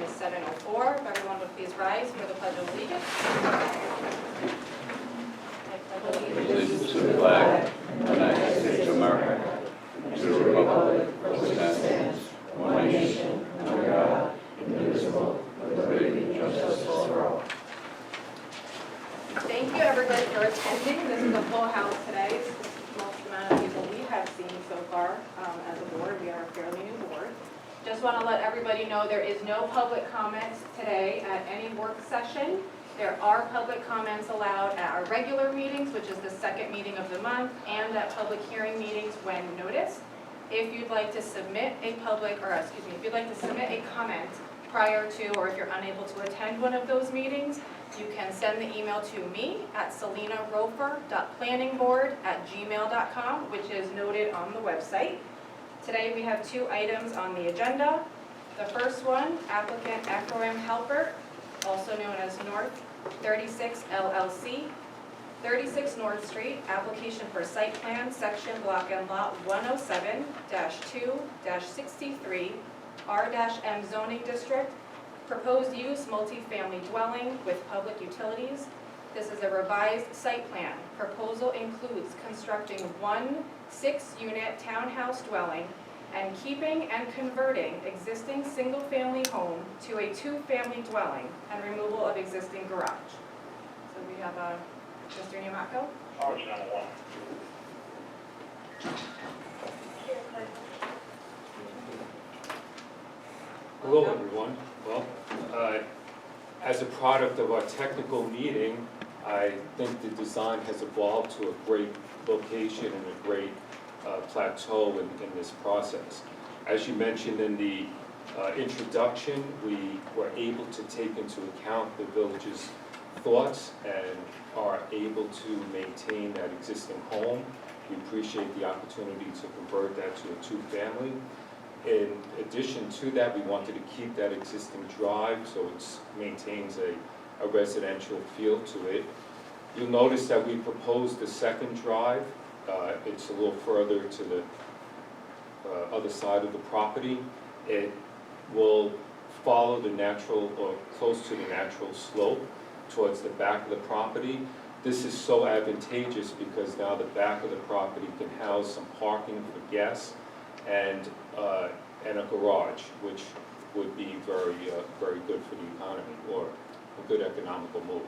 is 7:04. If everyone would please rise for the Pledge of Allegiance. I pledge Allegiance to the flag of the United States of America, and to the republic for which it stands, one nation, under God, indivisible, with liberty and justice for all. Thank you, everybody, for attending. This is a full house today. This is the most amount of people we have seen so far as a board. We are a fairly new board. Just want to let everybody know there is no public comments today at any work session. There are public comments allowed at our regular meetings, which is the second meeting of the month, and at public hearing meetings when noticed. If you'd like to submit a if you'd like to submit a comment prior to, or if you're unable to attend one of those meetings, you can send the email to me at selinarofer.planningboard@gmail.com, which is noted on the website. Today we have two items on the agenda. The first one, applicant Ephraim Helpert, also known as North 36 LLC, 36 North Street, application for site plan, section block and lot 107-2-63, R-M zoning district, proposed use multifamily dwelling with public utilities. This is a revised site plan. Proposal includes constructing one 6-unit townhouse dwelling and keeping and converting existing single-family home to a 2-family dwelling and removal of existing garage. So we have Mr. Niamaco. Charge number one. Hello, everyone. Well, as a product of our technical meeting, I think the design has evolved to a great location and a great plateau in this process. As you mentioned in the introduction, we were able to take into account the village's thoughts and are able to maintain that existing home. We appreciate the opportunity to convert that to a 2-family. In addition to that, we wanted to keep that existing drive so it maintains a residential feel to it. You'll notice that we proposed a second drive. It's a little further to the other side of the property. It will follow the natural, or close to the natural slope towards the back of the property. This is so advantageous because now the back of the property can house some parking for guests and a garage, which would be very good for the economy, or a good economical move.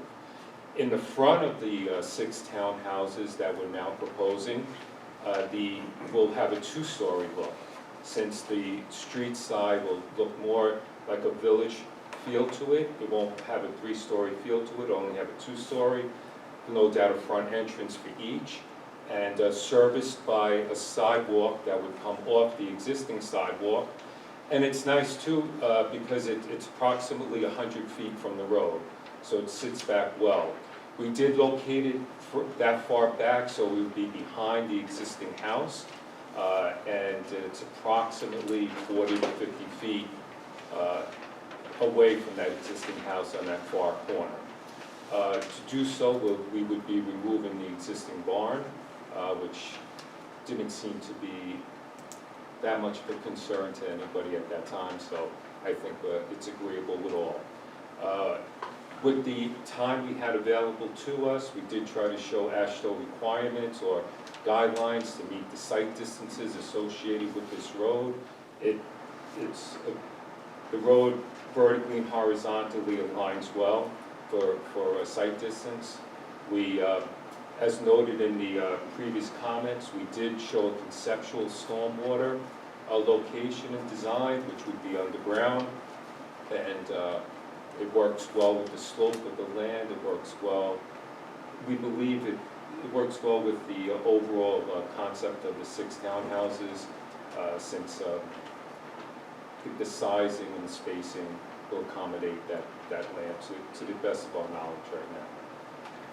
In the front of the 6 townhouses that we're now proposing, we'll have a 2-story look, since the street side will look more like a village feel to it. It won't have a 3-story feel to it, only have a 2-story. No doubt a front entrance for each, and serviced by a sidewalk that would come off the existing sidewalk. And it's nice too because it's approximately 100 feet from the road, so it sits back well. We did locate it that far back, so we would be behind the existing house, and it's approximately 40 to 50 feet away from that existing house on that far corner. To do so, we would be removing the existing barn, which didn't seem to be that much of a concern to anybody at that time, so I think it's agreeable with all. With the time we had available to us, we did try to show AASHTO requirements or guidelines to meet the site distances associated with this road. The road vertically and horizontally aligns well for a site distance. We, as noted in the previous comments, we did show a conceptual stormwater location and design, which would be underground, and it works well with the slope of the land. It works well. We believe it works well with the overall concept of the 6 townhouses, since the sizing and the spacing will accommodate that land to the best of our knowledge right now.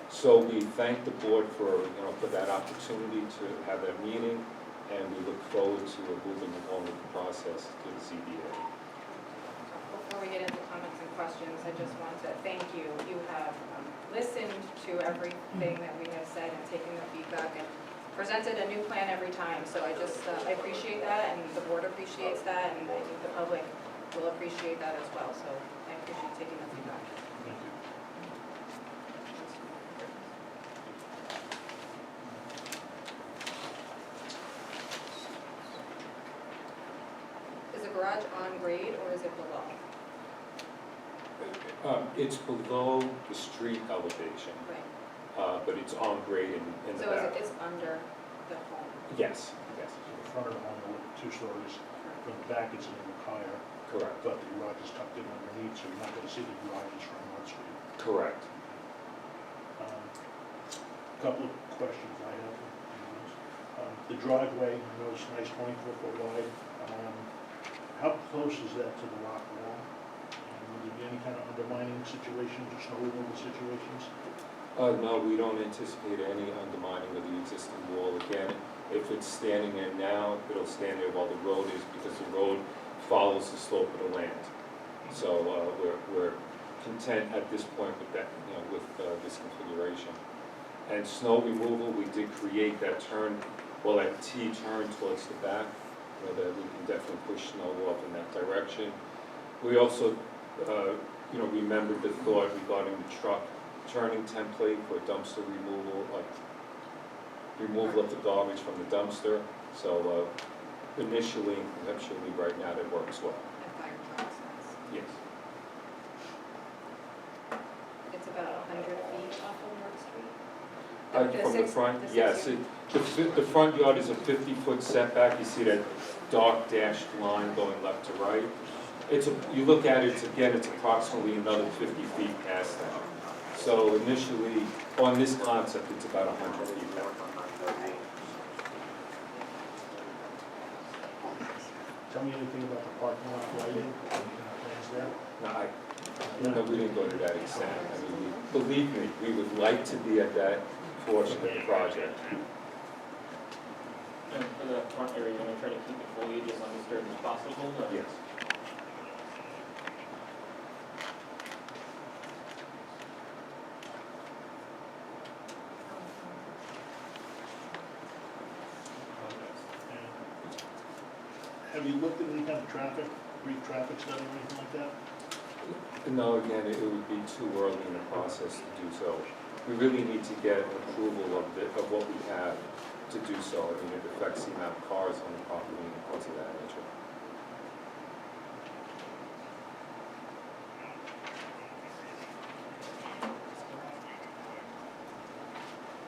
So we thank the board for that opportunity to have that meeting, and we look forward to moving along with the process to the ZBA. Before we get into comments and questions, I just want to thank you. You have listened to everything that we have said and taken the feedback and presented a new plan every time. So I appreciate that, and the board appreciates that, and I think the public will appreciate that as well, so I appreciate taking the feedback. Thank you. Is the garage on grade or is it below? It's below the street elevation, Right. but it's on grade in the So back. it's under the home? Yes, yes, The front of the home, are 2 stories. From the back, it's a little higher, correct, but the garage is tucked in underneath, so you're not going to see the garages from North Street. correct. Couple of questions I have. The driveway, you know, it's nice 24-foot wide. How close is that to the rock wall? And will there be any kind of undermining situations or snow removal situations? No, we don't anticipate any undermining of the existing wall. Again, if it's standing there now, it'll stand there while the road is, because the road follows the slope of the land. So we're content at this point with that, you know, with this configuration. And snow removal, we did create that turn, well, that T-turn towards the back, you know, that we can definitely push snow off in that direction. We also, you know, remembered the thought regarding the truck turning template for dumpster removal, like removal of the garbage from the dumpster. So initially, conceptually, right now, that works well. And fire trucks, that's, Yes. it's about 100 feet off of North Street? From the front, yes. The front yard is a 50-foot setback. You see that dark dashed line going left to right. You look at it, it's approximately another 50 feet past that. So initially, on this concept, it's about 100 feet back. Tell me anything about the parking lot lighting, any kind of plans there? No, we didn't go to that extent. I mean, believe me, we would like to be at that portion of the project. And for the front area, you're gonna try to keep the foliage as undisturbed as possible? Or? Yes. Have you looked at any kind of traffic, brief traffic study or anything like that? No, again, it would be too early in the process to do so. We really need to get approval of what we have to do so. I mean, it affects the amount of cars on the property and things of that nature.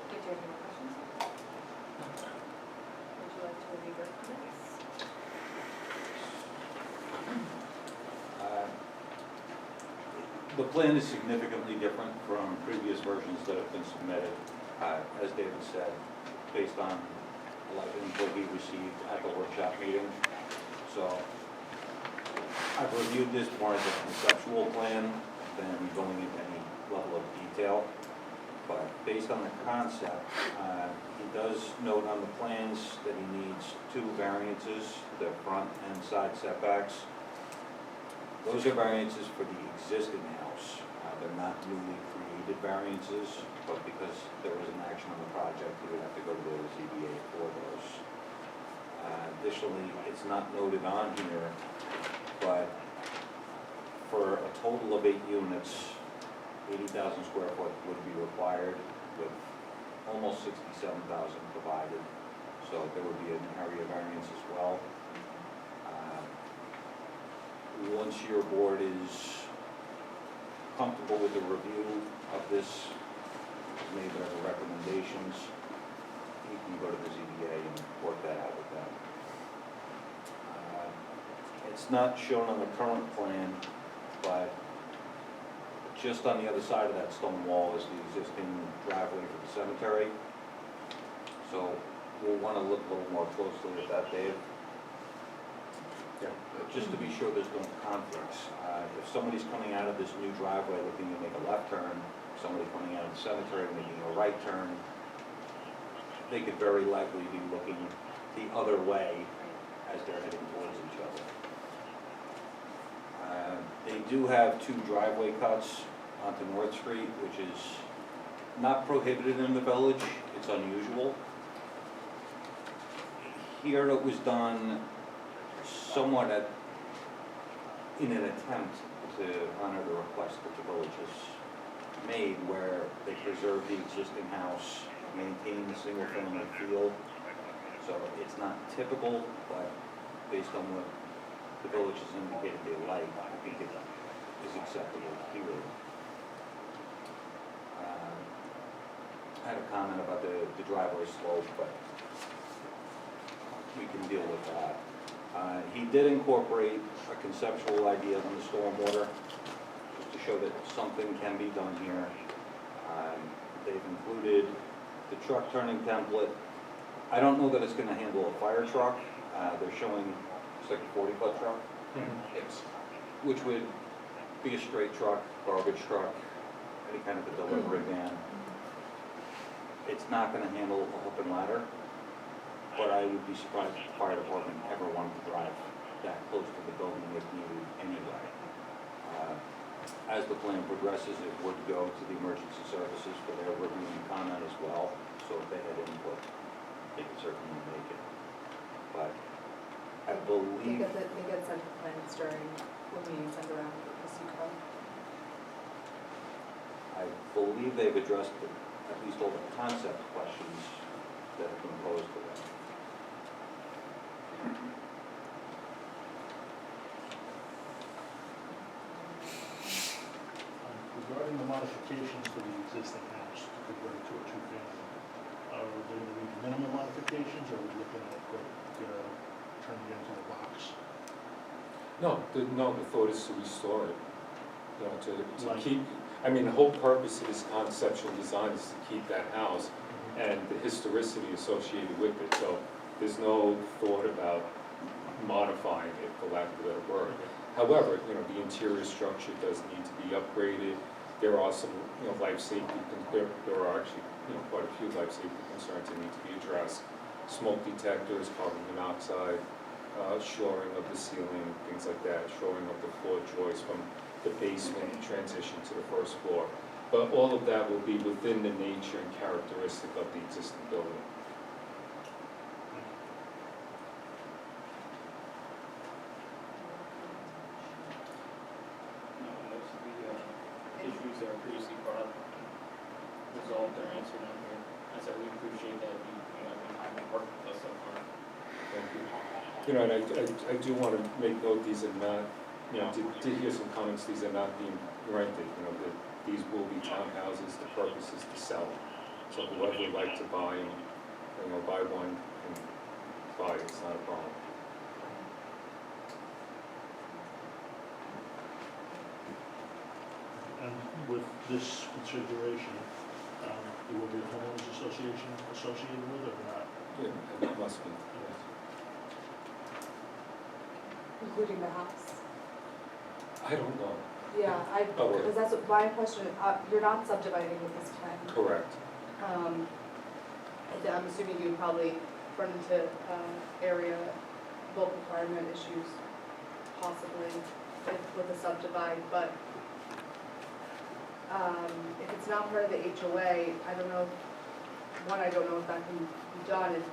Did you have any questions? Would you like to review your comments? The plan is significantly different from previous versions that have been submitted, as David said, based on a lot of input we received at the workshop meeting. So I've reviewed this more as a conceptual plan than going into any level of detail. But based on the concept, he does note on the plans that he needs 2 variances, the front and side setbacks. Those are variances for the existing house. They're not newly created variances, but because there was an action on the project, he would have to go to the ZBA for those. Additionally, it's not noted on here, but for a total of 8 units, 80,000 square foot would be required with almost 67,000 provided. So there would be an area variance as well. Once your board is comfortable with the review of this, made their recommendations, you can go to the ZBA and work that out with them. It's not shown on the current plan, but just on the other side of that stone wall is the existing driveway for the cemetery. So we'll want to look a little more closely at that, Dave. Yeah. Just to be sure there's no conflicts. If somebody's coming out of this new driveway looking to make a left turn, somebody coming out of the cemetery making a right turn, they could very likely be looking the other way as they're heading towards each other. They do have 2 driveway cuts onto North Street, which is not prohibited in the village, it's unusual. Here it was done somewhat at in an attempt to honor the request that the village has made, where they preserve the existing house, maintain the single-family feel. So it's not typical, but based on what the village has indicated they like, I think it is acceptable here. I had a comment about the driveway slope, but we can deal with that. He did incorporate a conceptual idea on the stormwater, just to show that something can be done here. They've included the truck turning template. I don't know that it's gonna handle a fire truck. They're showing it's like a 40-foot truck. Which would be a straight truck, garbage truck, any kind of a delivery van. It's not gonna handle a hook and ladder, but I would be surprised if the fire department ever wanted to drive that close to the building if needed anyway. As the plan progresses, it would go to the emergency services for their review and comment as well, so if they had input, they could certainly make it. But I They believe, get sent plans during, when we send around the CEQA. I believe they've addressed at least all the concept questions that have been posed to them. Regarding the modifications to the existing house to convert it to a two-family, are they going to be minimum modifications, or are we looking at turning it into a box? No, the thought is to restore it, you know, to Like- keep, I mean, the whole purpose of this conceptual design is to keep that house and the historicity associated with it, so there's no thought about modifying it, for lack of a better word. However, you know, the interior structure does need to be upgraded. There are some, you know, life safety, there are actually, you know, quite a few life safety concerns that need to be addressed. Smoke detectors, carbon monoxide, shoring of the ceiling, things like that, shoring of the floor joists from the basement transition to the first floor. But all of that will be within the nature and characteristic of the existing building. Most of the issues that are previously brought up, resolved or answered on here. I said we appreciate that you know, the time you worked with us so far. Thank you. You know, and I do want to make note, these are not, you know, did hear some comments, these are not being rented, you know, that these will be townhouses, the purpose is to sell. So whoever would like to buy them, you know, buy one and buy it, it's not a problem. And with this configuration, there will be a homeowners association associated with it or not? Yeah, it must be, yes. Including the house. I don't know. Yeah, Okay. because that's what my question, you're not subdividing with this plan. Correct. I'm assuming you would probably run into area bulk requirement issues possibly with a subdivide, but if it's not part of the HOA, I don't know, one, I don't know if that can be done, and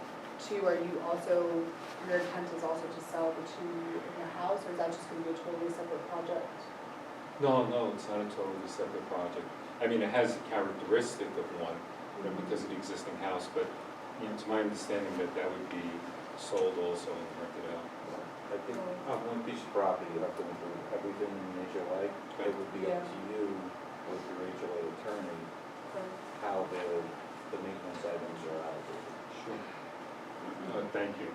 two, are you also, your intent is also to sell the two in the house, or is that just gonna be a totally separate project? No, it's not a totally separate project. I mean, it has a characteristic of one, you know, because of the existing house, but, you know, to my understanding that that would be sold also and rented out. I think on one piece of property, you have to include everything in the HOA. It would be up to you with your HOA attorney how the maintenance items are allocated. Sure. Thank you.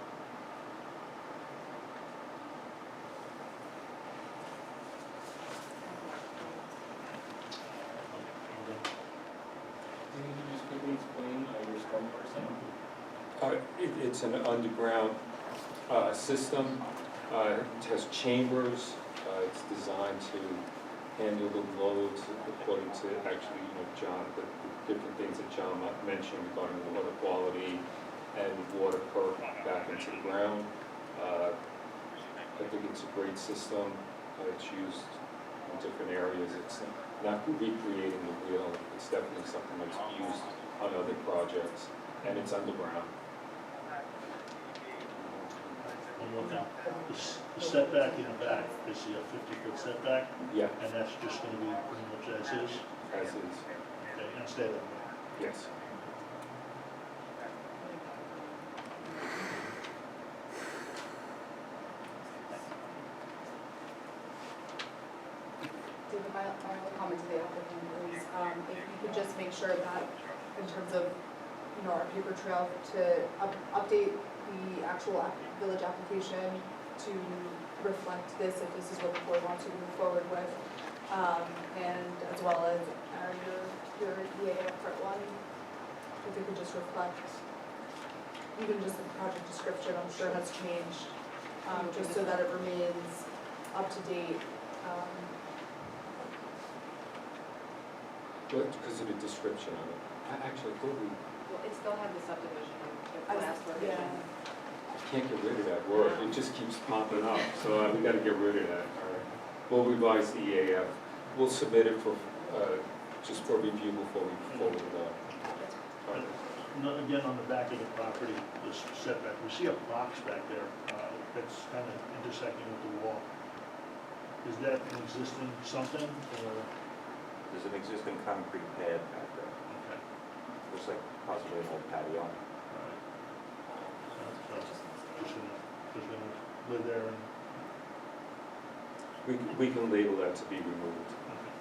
Can you just quickly explain your stormwater center? It's an underground system. It has chambers. It's designed to handle the loads according to actually, you know, John, the different things that John mentioned regarding the water quality and water perk back into the ground. I think it's a great system. It's used in different areas. It's not recreating the wheel. It's definitely something that's used on other projects, and it's underground. On looking, the setback in the back, is a 50-foot setback, Yeah, and that's just gonna be pretty much as is, as is, okay, and stay that way. yes. David, my only comment to the applicant is, if you could just make sure that in terms of, you know, our paper trail to update the actual village application to reflect this, if this is what the board wants you to move forward with, and as well as your EAF part one, if you could just reflect, even just the project description, I'm sure has changed, just so that it remains up to date. What, because of the description of it? I actually thought we, Well, it still had the subdivision, I the was- last revision. yeah. I can't get rid of that word, it just keeps popping up, so we gotta get rid of that, all right? We'll revise the EAF, we'll submit it for, just for review before we forward it on. All right. Again, on the back of the property, this setback, we see a box back there, that's kind of intersecting with the wall. Is that an existing something, or, There's an existing concrete pad back there. okay, Looks like possibly an old patio. all right. So, just gonna live there and, We can label that to be removed. okay.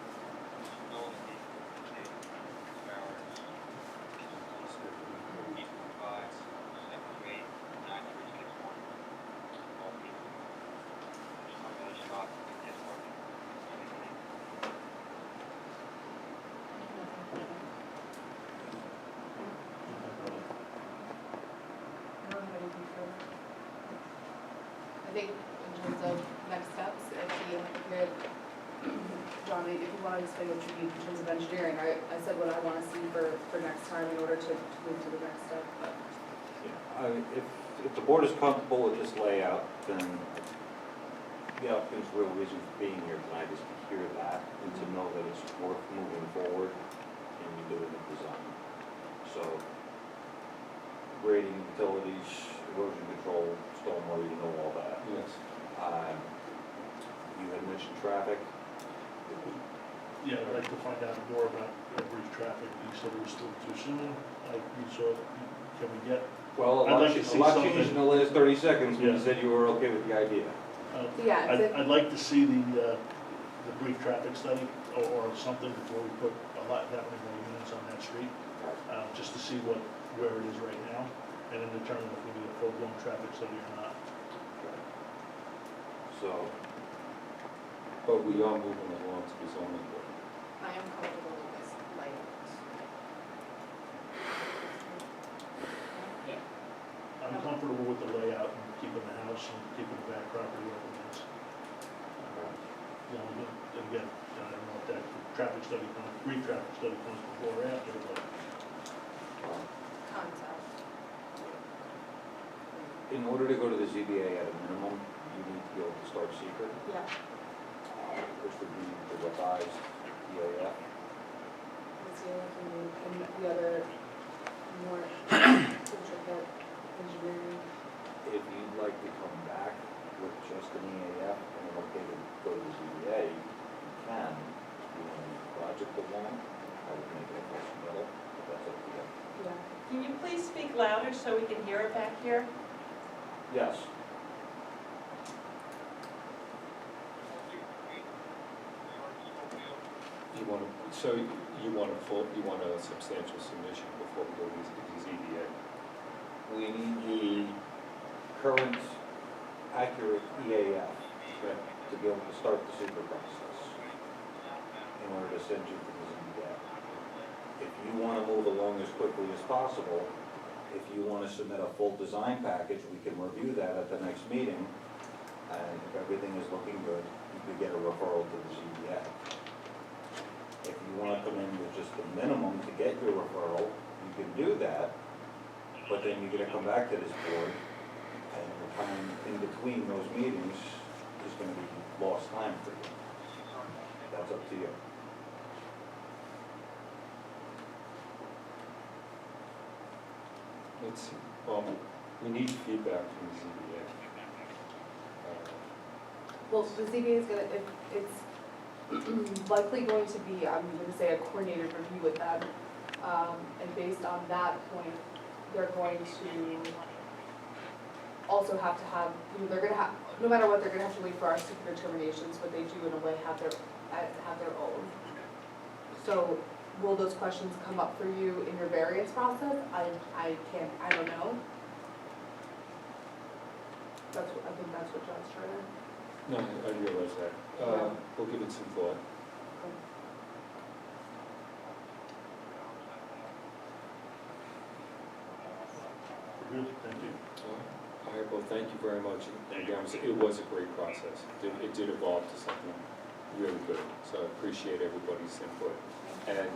I don't have anything further. I think in terms of next steps, if the applicant, John, if you want to explain what you need in terms of engineering, I said what I want to see for next time in order to move to the next step, but. If the board is comfortable with this layout, then the applicant's real reason for being here tonight is to hear that and to know that it's worth moving forward and doing the design. So grading, utilities, erosion control, stormwater, you know all that. Yes. You had mentioned traffic. Yeah, I'd like to find out more about brief traffic. You said it was still too soon, can we get, Well, I'd like to see a lot something. changed in the last 30 seconds when you Yeah. said you were okay with the idea. Yeah, I'd like to see the brief traffic study or something before we put that many more units on that street, just to see where it is right now, and then determine if we need a full-blown traffic study or not. So, But we are moving along to the zoning board. I am comfortable with this layout. I'm comfortable with the layout and keeping the house and keeping the back property open. You know, again, I don't know if that traffic study brief traffic study comes before or after, but Concept. in order to go to the ZBA at a minimum, you need to be able to start secret, yeah, which would be the revised EAF. let's see, and the other more intricate engineering. If you'd like to come back with just an EAF and you're okay to go to the ZBA, you can. If you want to project along, I would make it a first middle, but that's up to you. Yeah. Can you please speak louder so we can hear it back here? Yes. You want to, so you want a substantial submission before we go to the ZBA? We need the current accurate EAF to be able to start the secret process in order to send you to the ZBA. If you want to move along as quickly as possible, if you want to submit a full design package, we can review that at the next meeting. And if everything is looking good, you could get a referral to the ZBA. If you want to come in with just the minimum to get your referral, you can do that. But then you're gonna come back to this board, and the time in between those meetings is gonna be lost time for you. That's up to you. Let's see, we need feedback from the ZBA. Well, the ZBA is gonna, it's likely going to be, I'm gonna say, a coordinated review with them. And based on that point, they're going to also have to have, they're gonna have, no matter what, they're gonna have to wait for our secret determinations, but they do in a way have their own. So will those questions come up for you in your variance process? I don't know. I think that's what John's trying to. No, I realize that. Yeah. We'll give it some thought. Good, thank you. All right, well, thank you very much. And again, it was a great process. It did evolve to something really good, so I appreciate everybody's input. And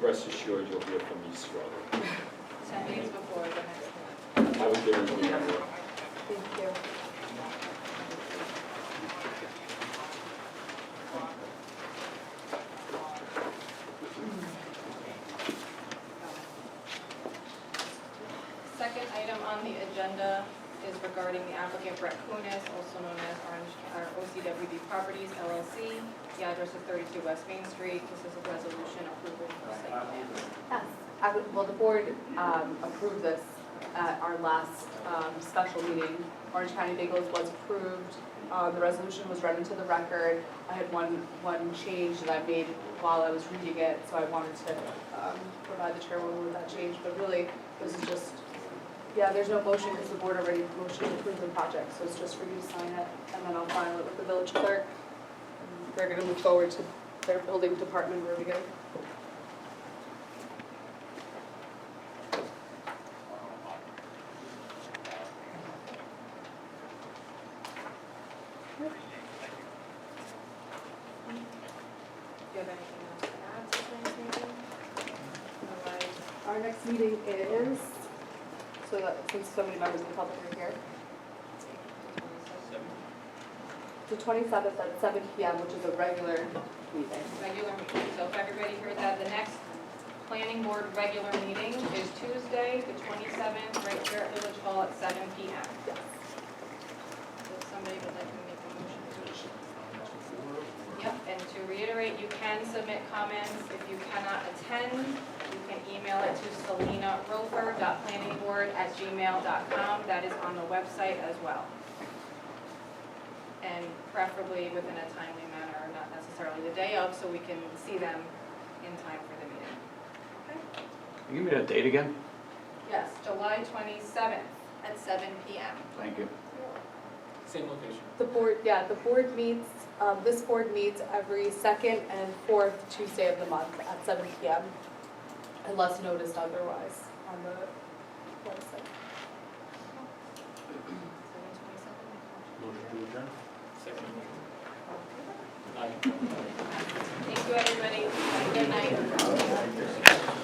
rest assured, you'll hear from me shortly. 10 days before the next meeting. Have a good evening, everyone. Thank you. Second item on the agenda is regarding the applicant Brett Kunis, also known as OCWB Properties LLC. The address is 32 West Main Street. This is a resolution approving the site plan. Yes, well, the board approved this at our last special meeting. Orange County Bagels was approved. The resolution was read into the record. I had one change that I made while I was reading it, so I wanted to provide the chairwoman with that change. But really, this is just, yeah, there's no motion because the board already motioned to approve the project. So it's just for you to sign it, and then I'll file it with the village clerk. And they're going to move forward to their building department review. Do you have anything else to add to tonight's meeting? Otherwise, Our next meeting is, so that, since so many members of the public are here, the 27th at 7 PM, which is a regular meeting. regular meeting. So if everybody heard that, the next planning board regular meeting is Tuesday, the 27th, right here at Village Hall at 7 PM. Yes. If somebody would like to make a motion to. Yep, and to reiterate, you can submit comments. If you cannot attend, you can email it to selena.roper.planningboard@gmail.com. That is on the website as well. And preferably within a timely manner, not necessarily the day of, so we can see them in time for the meeting. Give me that date again. Yes, July 27th at 7 PM. Thank you. Same location. The board meets, this board meets every second and fourth Tuesday of the month at 7 PM, unless noticed otherwise on the website. 7/27. Motion to adjourn? Second. Thank you, everybody. Have a good night.